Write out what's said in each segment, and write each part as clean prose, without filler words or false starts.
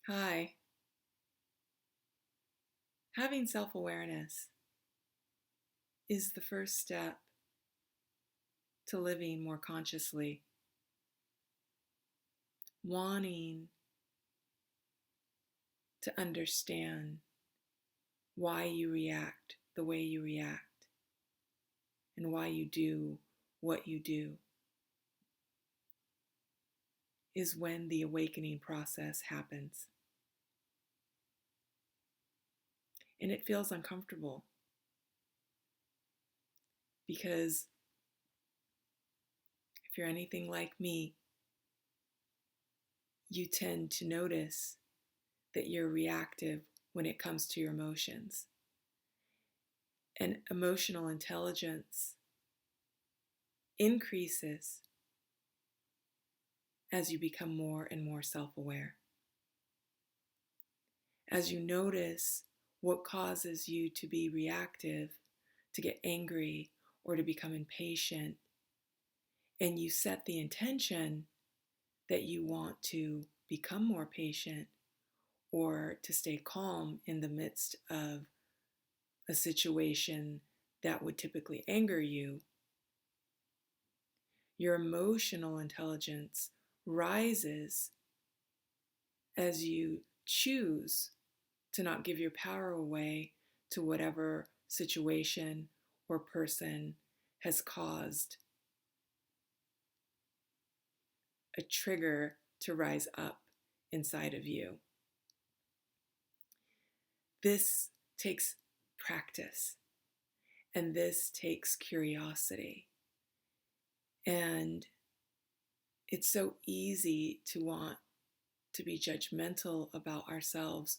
Hi. Having self-awareness is the first step to living more consciously. Wanting to understand why you react the way you react and why you do what you do is when the awakening process happens. And it feels uncomfortable because if you're anything like me, you tend to notice that you're reactive when it comes to your emotions. And emotional intelligence increases as you become more and more self-aware. As you notice what causes you to be reactive, to get angry, or to become impatient, and you set the intention that you want to become more patient or to stay calm in the midst of a situation that would typically anger you, your emotional intelligence rises as you choose to not give your power away to whatever situation or person has caused a trigger to rise up inside of you. This takes practice, and this takes curiosity. And it's so easy to want to be judgmental about ourselves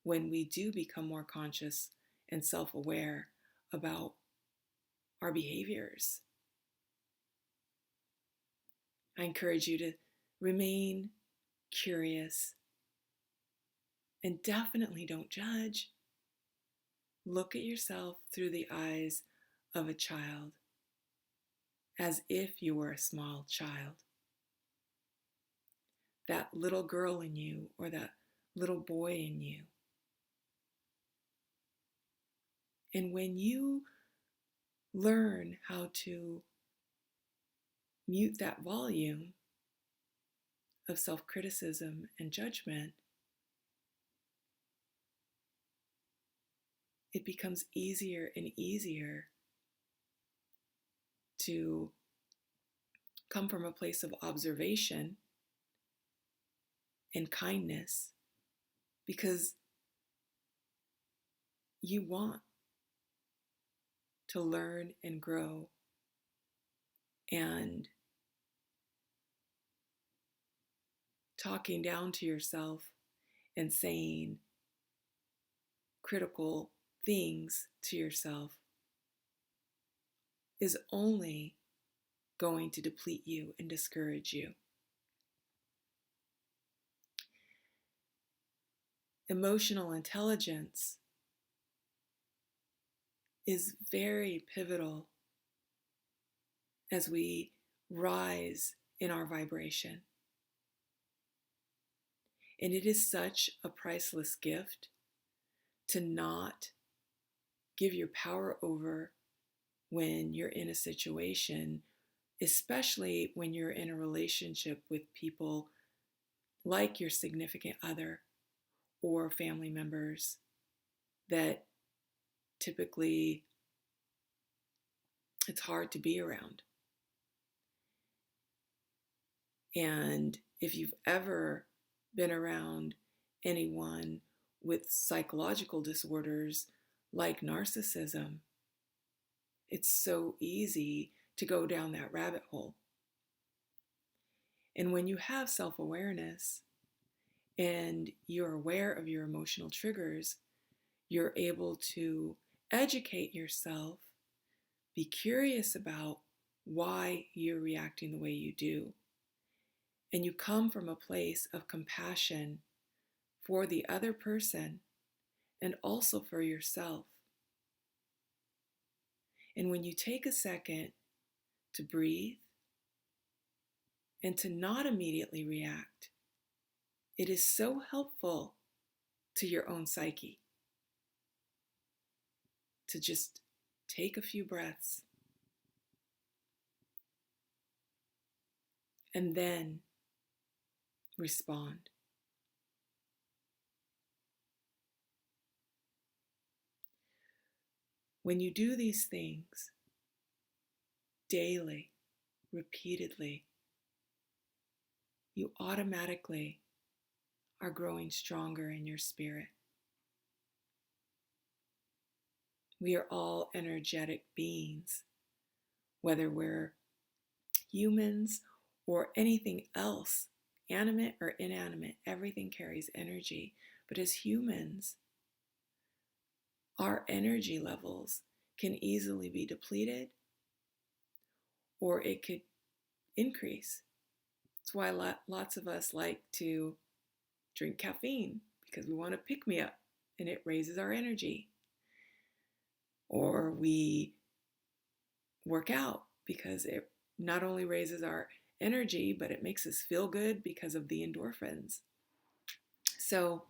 when we do become more conscious and self-aware about our behaviors. I encourage you to remain curious and definitely don't judge. Look at yourself through the eyes of a child as if you were a small child. That little girl in you or that little boy in you. And when you learn how to mute that volume of self-criticism and judgment, it becomes easier and easier to come from a place of observation and kindness because you want to learn and grow. And talking down to yourself and saying critical things to yourself is only going to deplete you and discourage you. Emotional intelligence is very pivotal as we rise in our vibration. And it is such a priceless gift to not give your power over when you're in a situation, especially when you're in a relationship with people like your significant other or family members that typically it's hard to be around. And if you've ever been around anyone with psychological disorders like narcissism, it's so easy to go down that rabbit hole. And when you have self-awareness and you're aware of your emotional triggers, you're able to educate yourself, be curious about why you're reacting the way you do. And you come from a place of compassion for the other person and also for yourself. And when you take a second to breathe and to not immediately react, It is so helpful to your own psyche to just take a few breaths and then respond. When you do these things daily, repeatedly, you automatically are growing stronger in your spirit. We are all energetic beings, whether we're humans or anything else, animate or inanimate, everything carries energy. But as humans, our energy levels can easily be depleted or it could increase. That's why lots of us like to drink caffeine, because we want to pick me up and it raises our energy. Or we work out because it not only raises our energy, but it makes us feel good because of the endorphins. So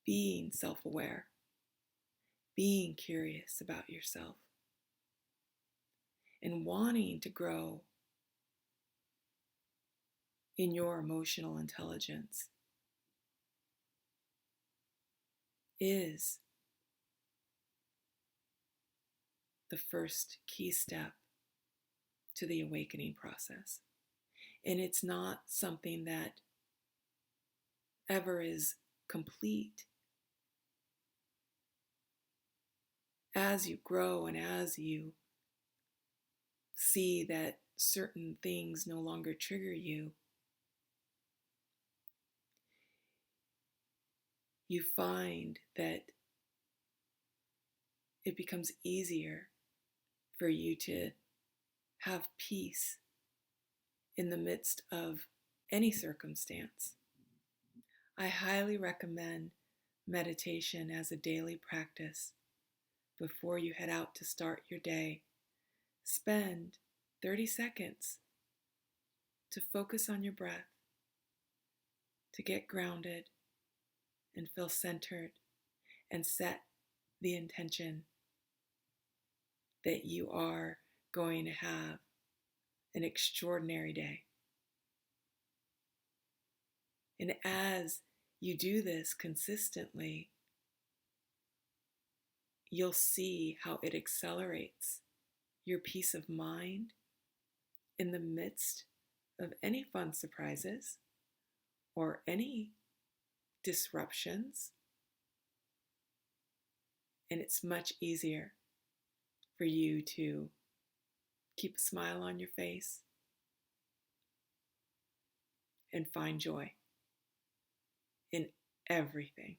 being self-aware, being curious about yourself, and wanting to grow in your emotional intelligence is the first key step to the awakening process. And it's not something that ever is complete. As you grow and as you see that certain things no longer trigger you, you find that it becomes easier for you to have peace in the midst of any circumstance. I highly recommend meditation as a daily practice. Before you head out to start your day, spend 30 seconds to focus on your breath, to get grounded and feel centered, and set the intention that you are going to have an extraordinary day. And as you do this consistently, you'll see how it accelerates your peace of mind in the midst of any fun surprises or any disruptions. And it's much easier for you to keep a smile on your face and find joy in everything.